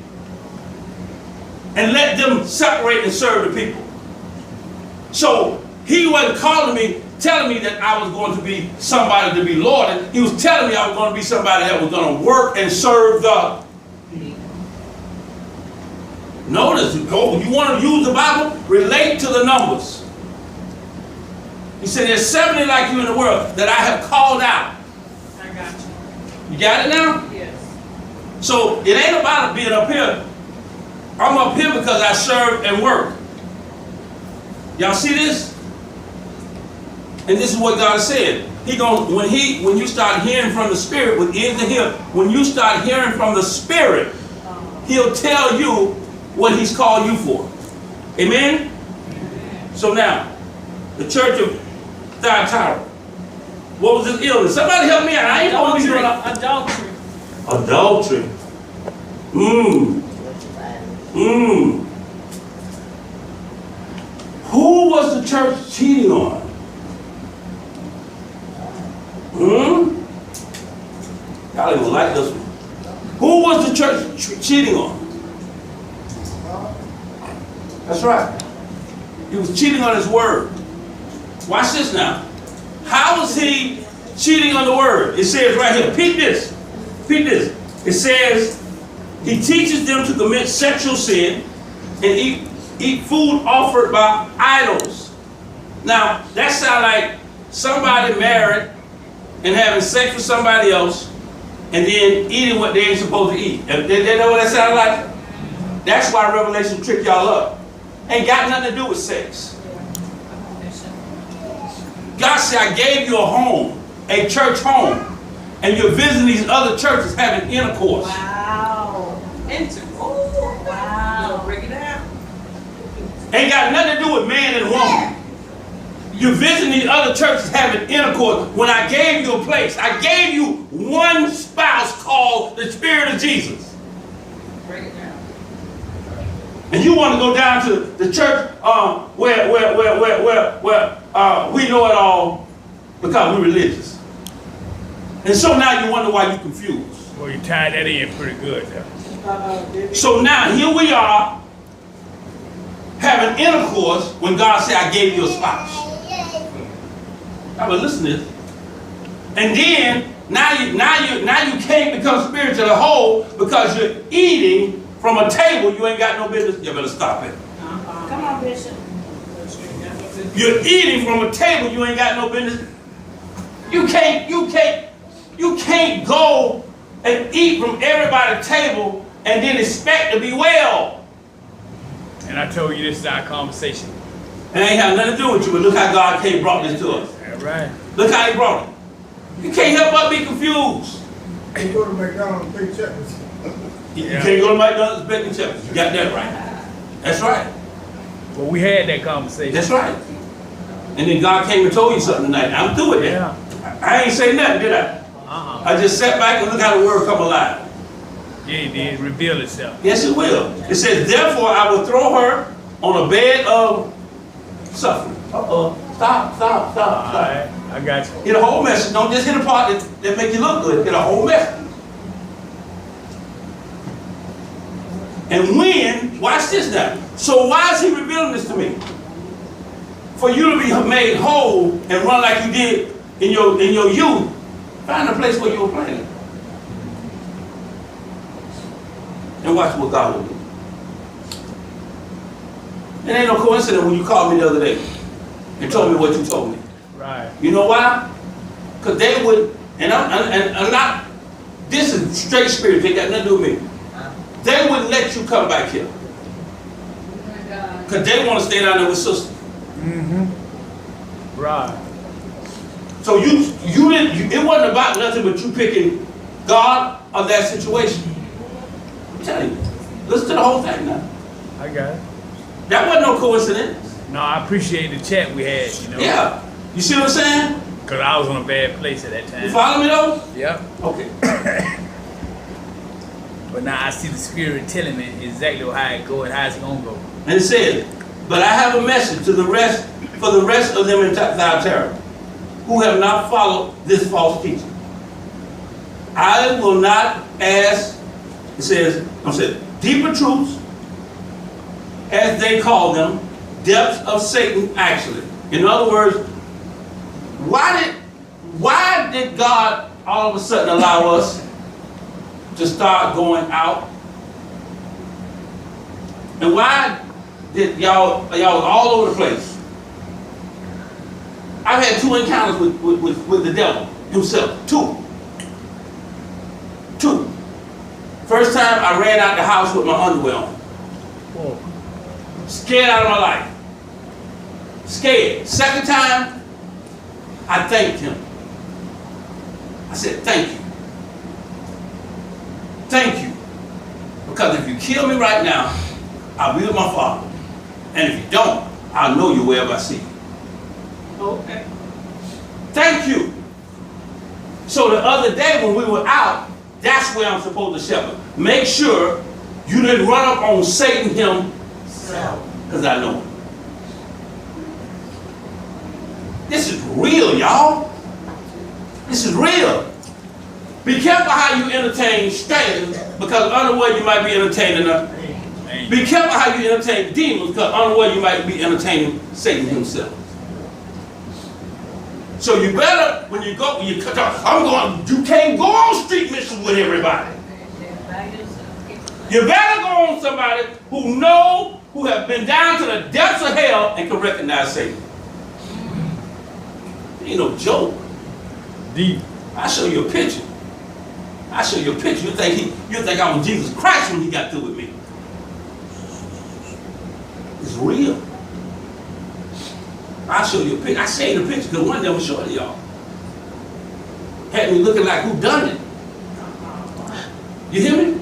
A: and let them separate and serve the people. So he wasn't telling me that I was going to be somebody to be lauded. He was telling me I was going to be somebody that was going to work and serve the people. Notice, you want to use the Bible? Relate to the numbers. He said, there's 70 like you in the world that I have called out.
D: I got you.
A: You got it now?
D: Yes.
A: So it ain't about being up here. I'm up here because I serve and work. Y'all see this? And this is what God said. When you start hearing from the Spirit, with ears to hear, when you start hearing from the Spirit, He'll tell you what He's called you for. Amen? So now, the church of Thyatira. What was his illness? Somebody help me out. I ain't going to be doing
D: Adultery.
A: adultery. Who was the church cheating on? Y'all even like this one. Who was the church cheating on? That's right. He was cheating on his word. Watch this now. How was he cheating on the word? It says right here, peep this. Peep this. It says, he teaches them to commit sexual sin and eat food offered by idols. Now, that sounds like somebody married and having sex with somebody else and then eating what they ain't supposed to eat. They know what that sounds like? That's why Revelation trick y'all up. Ain't got nothing to do with sex. God said, I gave you a home, a church home, and you're visiting these other churches having intercourse.
D: Wow. Wow. Break it down.
A: Ain't got nothing to do with man and woman. You're visiting these other churches having intercourse when I gave you a place. I gave you one spouse called the Spirit of Jesus.
D: Break it down.
A: And you want to go down to the church where we know it all because we're religious. And so now you wonder why you're confused.
C: Well, you tied that in pretty good there.
A: So now here we are having intercourse when God said, I gave you a spouse. I was listening to this. And then now you can't become spiritually whole because you're eating from a table you ain't got no business. You better stop it.
H: Come on, Bishop.
A: You're eating from a table you ain't got no business. You can't go and eat from everybody's table and then expect to be well.
C: And I told you this is our conversation.
A: It ain't had nothing to do with you, but look how God brought this to us.
C: All right.
A: Look how He brought it. You can't help but be confused.
I: You go to McDonald's and pay checkers.
A: You can't go to McDonald's and bacon chips. You got that right. That's right.
C: Well, we had that conversation.
A: That's right. And then God came and told you something tonight. I'm through with that.
C: Yeah.
A: I ain't say nothing, did I? I just sat back and look how the word come alive.
C: Yeah, it did reveal itself.
A: Yes, it will. It says, therefore I will throw her on a bed of suffering. Stop.
C: Alright, I got you.
A: Hit a whole message. Don't just hit a part that make you look good. Hit a whole message. And when, watch this now. So why is he revealing this to me? For you to be made whole and run like you did in your youth. Find a place where you were playing. And watch what God will do. It ain't no coincidence when you called me the other day and told me what you told me.
C: Right.
A: You know why? Because they would, and I'm not, this is straight spirit, they got nothing to do with me. They wouldn't let you come back here. Because they want to stay down there with sister.
C: Mm-hmm. Right.
A: So you didn't, it wasn't about nothing but you picking God or that situation. I'm telling you. Listen to the whole thing now.
C: I got it.
A: That wasn't no coincidence.
C: No, I appreciate the chat we had, you know.
A: Yeah. You see what I'm saying?
C: Because I was in a bad place at that time.
A: You follow me though?
C: Yep.
A: Okay.
C: But now I see the spirit telling me exactly how it go and how it's gonna go.
A: And it says, but I have a message to the rest, for the rest of them in Thyatira, who have not followed this false teaching. I will not ask, it says, deeper truths, as they call them, depths of Satan, actually. In other words, why did God all of a sudden allow us to start going out? And why did y'all all over the place? I've had 2 encounters with the devil himself. 2. First time I ran out the house with my underwear on.
C: Whoa.
A: Scared out of my life. Scared. Second time, I thanked him. I said, thank you. Thank you. Because if you kill me right now, I'll be with my Father. And if you don't, I'll know you wherever I see you. Okay. Thank you. So the other day when we were out, that's where I'm supposed to shepherd. Make sure you didn't run up on Satan himself. Because I know him. This is real, y'all. This is real. Be careful how you entertain strangers, because unaware you might be entertaining them. Be careful how you entertain demons, because unaware you might be entertaining Satan himself. So you better, when you can't go on street missions with everybody. You better go on somebody who have been down to the depths of hell and can recognize Satan. Ain't no joke.
C: Deep.
A: I'll show you a picture. You think I was Jesus Christ when he got through with me. It's real. I'll show you a picture. I saved a picture because one day I'm going to show it to y'all. Had me looking like who done it. You hear me?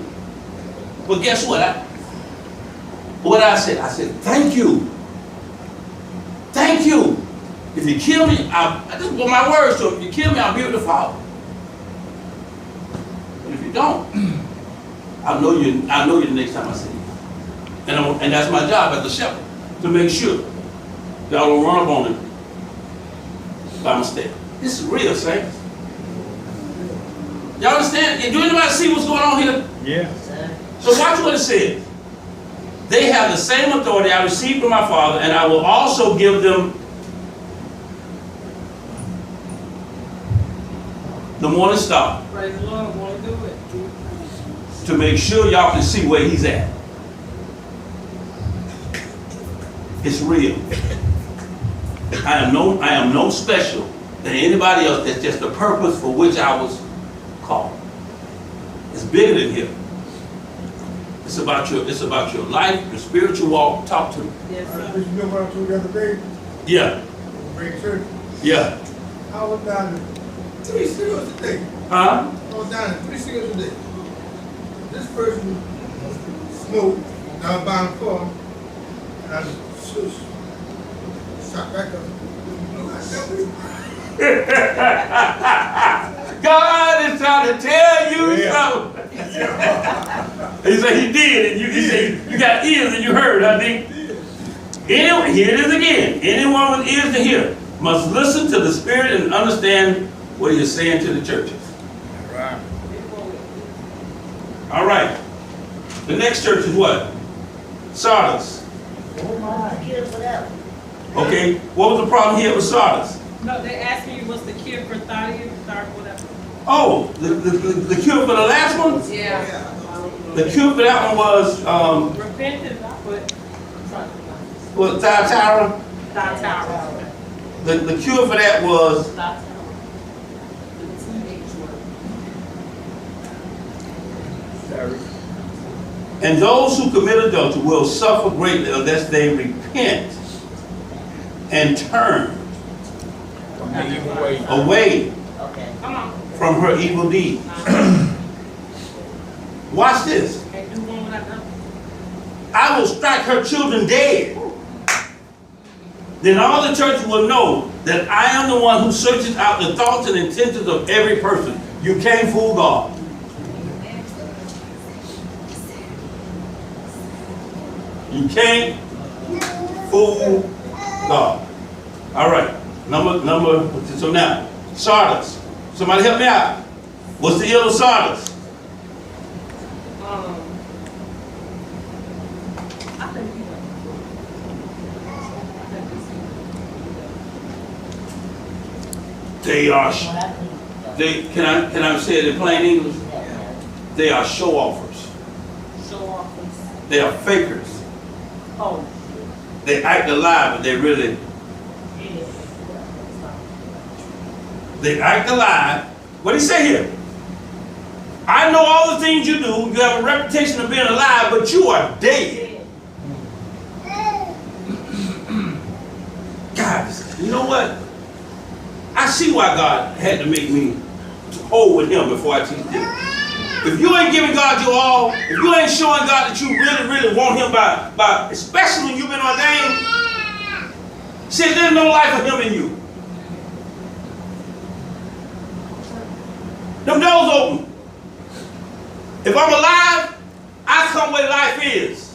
A: But guess what? What I said? I said, thank you. Thank you. If you kill me, this is what my words to him. If you kill me, I'll be with the Father. But if you don't, I'll know you the next time I see you. And that's my job as a shepherd, to make sure y'all don't run up on him by mistake. This is real, saints. Y'all understand? Do anybody see what's going on here?
C: Yeah.
A: So watch what it says. They have the same authority I received from my Father, and I will also give them the morning star.
B: Praise the Lord, want to do it.
A: To make sure y'all can see where he's at. It's real. I am no special than anybody else. That's just the purpose for which I was called. It's bigger than here. It's about your life, your spiritual walk. Talk to me.
B: Yes, sir.
I: You know what I told you the other day?
A: Yeah.
I: Bring church.
A: Yeah.
I: I was down there 3 cigarettes a day.
A: Huh?
I: I was down there 3 cigarettes a day. This person smoked, and I was buying for him, and I just shot back up.
A: God is trying to tell you something. He said he did, and he said you got ears and you heard, I think. Anyway, here it is again. Anyone with ears to hear, must listen to the Spirit and understand what He is saying to the churches.
C: Right.
A: All right. The next church is what? Sardis.
E: Cure for that one.
A: Okay. What was the problem here with Sardis?
D: No, they asked me what's the cure for whatever.
A: Oh, the cure for the last one?
D: Yeah.
A: The cure for that one was
D: Repentance, I put
A: Thyatira.
D: Thyatira.
A: The cure for that was
D: Thyatira.
A: and those who commit adultery will suffer greatly unless they repent and turn away
E: Okay.
D: Come on.
A: from her evil deeds. Watch this.
D: Can't do one without another.
A: I will strike her children dead. Then all the churches will know that I am the one who searches out the thoughts and intentions of every person. You can't fool God. You can't fool God. All right. So now, Sardis. Somebody help me out. What's the ill of Sardis?
D: I think you
A: Can I say it in plain English? They are show offers.
D: show off.
A: They are fakers.
D: Oh.
A: They act alive, but they act alive. What did he say here? I know all the things you do. You have a reputation of being alive, but you are dead. God, you know what? I see why God had to make me hold with Him before I teach them. If you ain't giving God your all, if you ain't showing God that you really, really want Him by especially when you've been ordained, see, there's no life of Him in you. Them doors open. If I'm alive, I come where life is.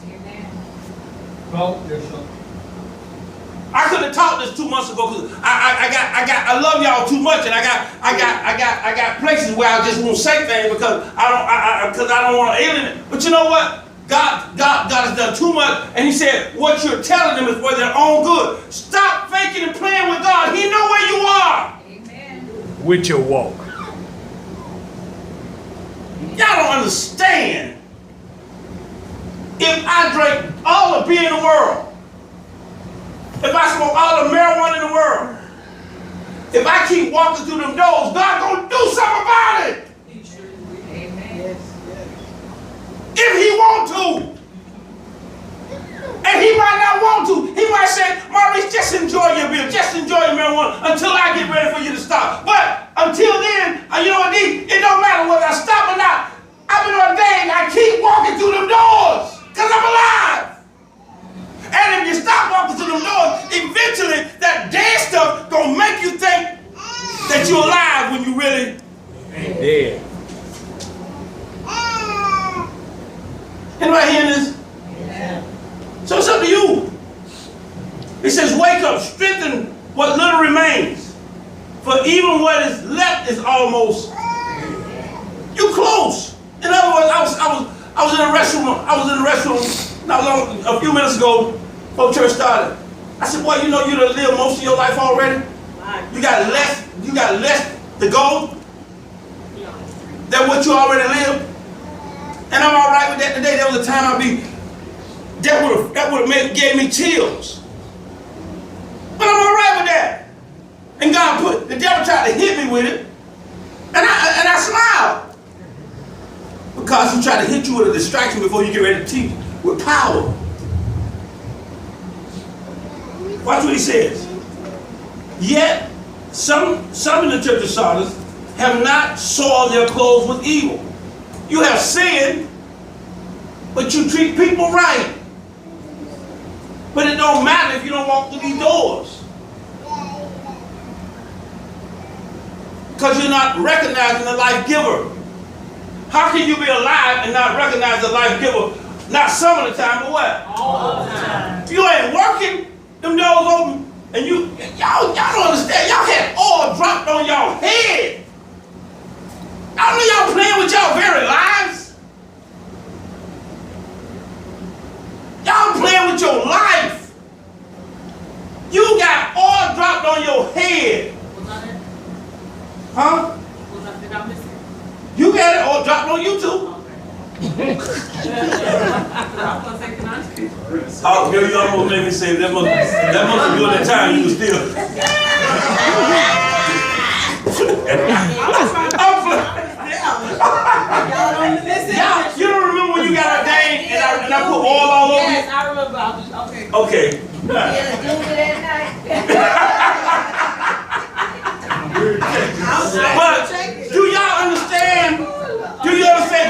A: I couldn't have taught this 2 months ago because I love y'all too much, and I got places where I just won't say things because I don't want to alienate. But you know what? God has done too much, and He said what you're telling them is for their own good. Stop faking and playing with God. He know where you are.
H: Amen.
C: With your walk.
A: Y'all don't understand. If I drank all the beer in the world, if I smoke all the marijuana in the world, if I keep walking through them doors, God gonna do something about it.
H: Amen.
A: If He want to. And He might not want to. He might say, Maurice, just enjoy your beer, just enjoy your marijuana until I get ready for you to stop. But until then, you know what, it don't matter whether I stop or not. I've been ordained, I keep walking through them doors because I'm alive. And if you stop walking through them doors, eventually that dead stuff gonna make you think that you're alive when you really
C: Dead.
A: Anybody hearing this?
E: Yeah.
A: So it's up to you. It says, wake up, strengthen what little remains. For even what is left is almost you close. In other words, I was in the restroom. Not long, a few minutes ago, before church started. I said, boy, you know you done lived most of your life already. You got less to go than what you already lived. And I'm all right with that today. There was a time that would have gave me chills. But I'm all right with that. And the devil tried to hit me with it. And I smiled. Because he tried to hit you with a distraction before you get ready to teach with power. Watch what he says. Yet, some in the church of Sardis have not soiled their clothes with evil. You have sinned, but you treat people right. But it don't matter if you don't walk through these doors. Because you're not recognizing the life giver. How can you be alive and not recognize the life giver? Not some of the time, but what?
D: All the time.
A: If you ain't working, them doors open. And y'all don't understand. Y'all had oil dropped on y'all head. I know y'all playing with y'all very lives. Y'all playing with your life. You got oil dropped on your head.
D: Was I there?
A: Huh?
D: Did I miss it?
A: You got it oil dropped on you too.
D: Okay. I was gonna say, can I?
A: Oh, girl, you almost made me say that must have been that time you was still. You don't remember when you got ordained and I put oil all over you?
D: Yes, I remember. I was, okay.
A: Okay. But do y'all understand? Do you understand?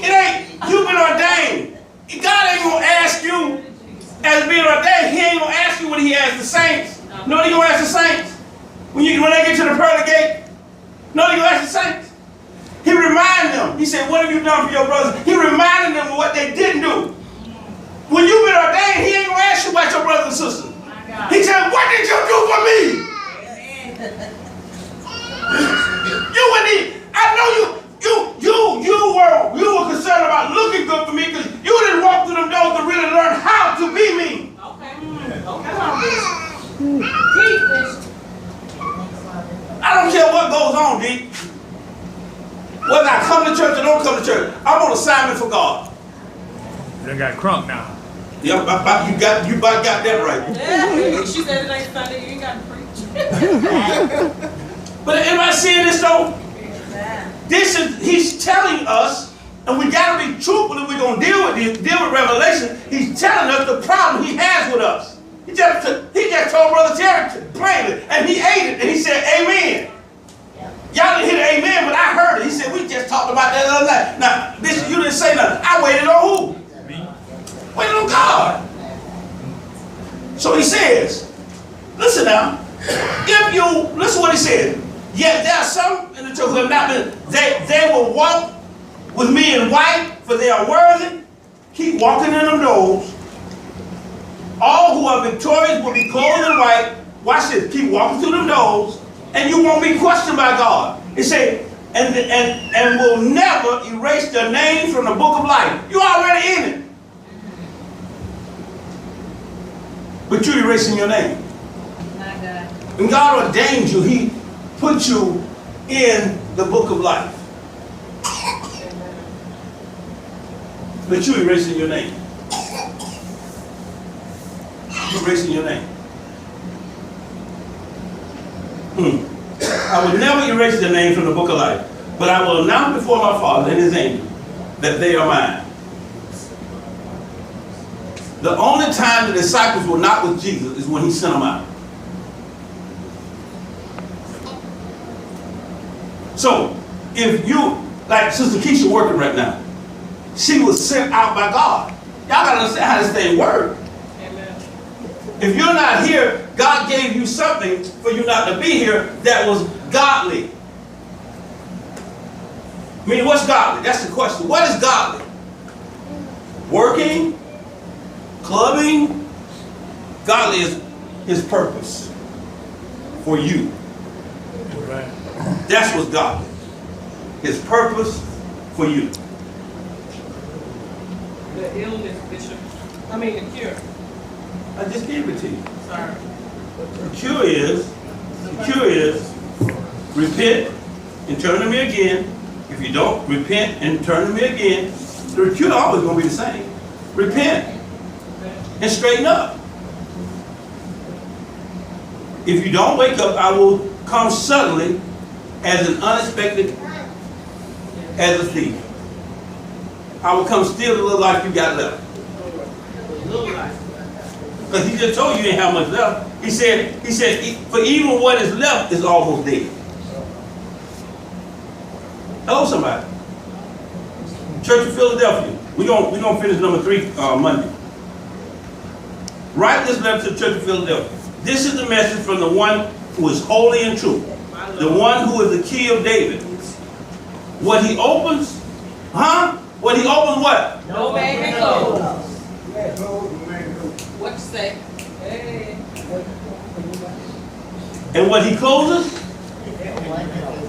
A: It ain't, you've been ordained. God ain't gonna ask you as being ordained, he ain't gonna ask you what he asked the saints. No, he gonna ask the saints. When they get to the pearly gate, no, he gonna ask the saints. He reminded them. He said, what have you done for your brothers? He reminded them of what they didn't do. When you've been ordained, he ain't gonna ask you about your brothers and sisters. He said, what did you do for me? You wouldn't even, I know you were concerned about looking good for me because you didn't walk through them doors to really learn how to be me. I don't care what goes on, D. Whether I come to church or don't come to church, I'm on assignment for God.
C: You got crunk now.
A: Yeah, you about got that right.
D: Yeah, she said it ain't Sunday, you ain't got to preach.
A: But everybody seeing this though? He's telling us, and we gotta be truthful if we're gonna deal with Revelation. He's telling us the problem he has with us. He just told Brother Terry plainly, and he ate it, and he said, amen. Y'all didn't hear the amen, but I heard it. He said, we just talked about that the other night. Now, Bishop, you didn't say nothing. I waited on who?
C: Me.
A: Waited on God. So he says, listen now, listen what he said. Yet there are some in the church who have not been, they will walk with me in white, for they are worthy. Keep walking in them doors. All who are victorious will be clothed in white. Watch this. Keep walking through them doors, and you won't be questioned by God. It says, and will never erase their name from the book of life. You're already in it. But you're erasing your name.
H: My God.
A: When God ordained you, he put you in the book of life. But you're erasing your name. You're erasing your name. I will never erase their name from the book of life, but I will announce before my Father and his angel that they are mine. The only time the disciples were not with Jesus is when he sent them out. So, if you, like Sister Keisha working right now, she was sent out by God. Y'all gotta understand how this thing works.
D: Amen.
A: If you're not here, God gave you something for you not to be here that was godly. I mean, what's godly? That's the question. What is godly? Working? Clubbing? Godly is his purpose for you.
C: Right.
A: That's what's godly. His purpose for you.
D: The illness, Bishop. I mean, the cure.
A: I just gave it to you.
D: Sorry.
A: The cure is repent and turn to me again. If you don't repent and turn to me again, the cure always going to be the same. Repent and straighten up. If you don't wake up, I will come suddenly as an unexpected, as a thief. I will come steal the little life you got left. Because he just told you ain't have much left. He said, for even what is left is almost dead. Hello, somebody. Church of Philadelphia. We're gonna finish number 3 Monday. Write this letter to the Church of Philadelphia. This is the message from the one who is holy and true. The one who is the key of David. What he opens, What he opens what?
D: No man can close. What you say? Hey.
A: And what he closes,
E: One door.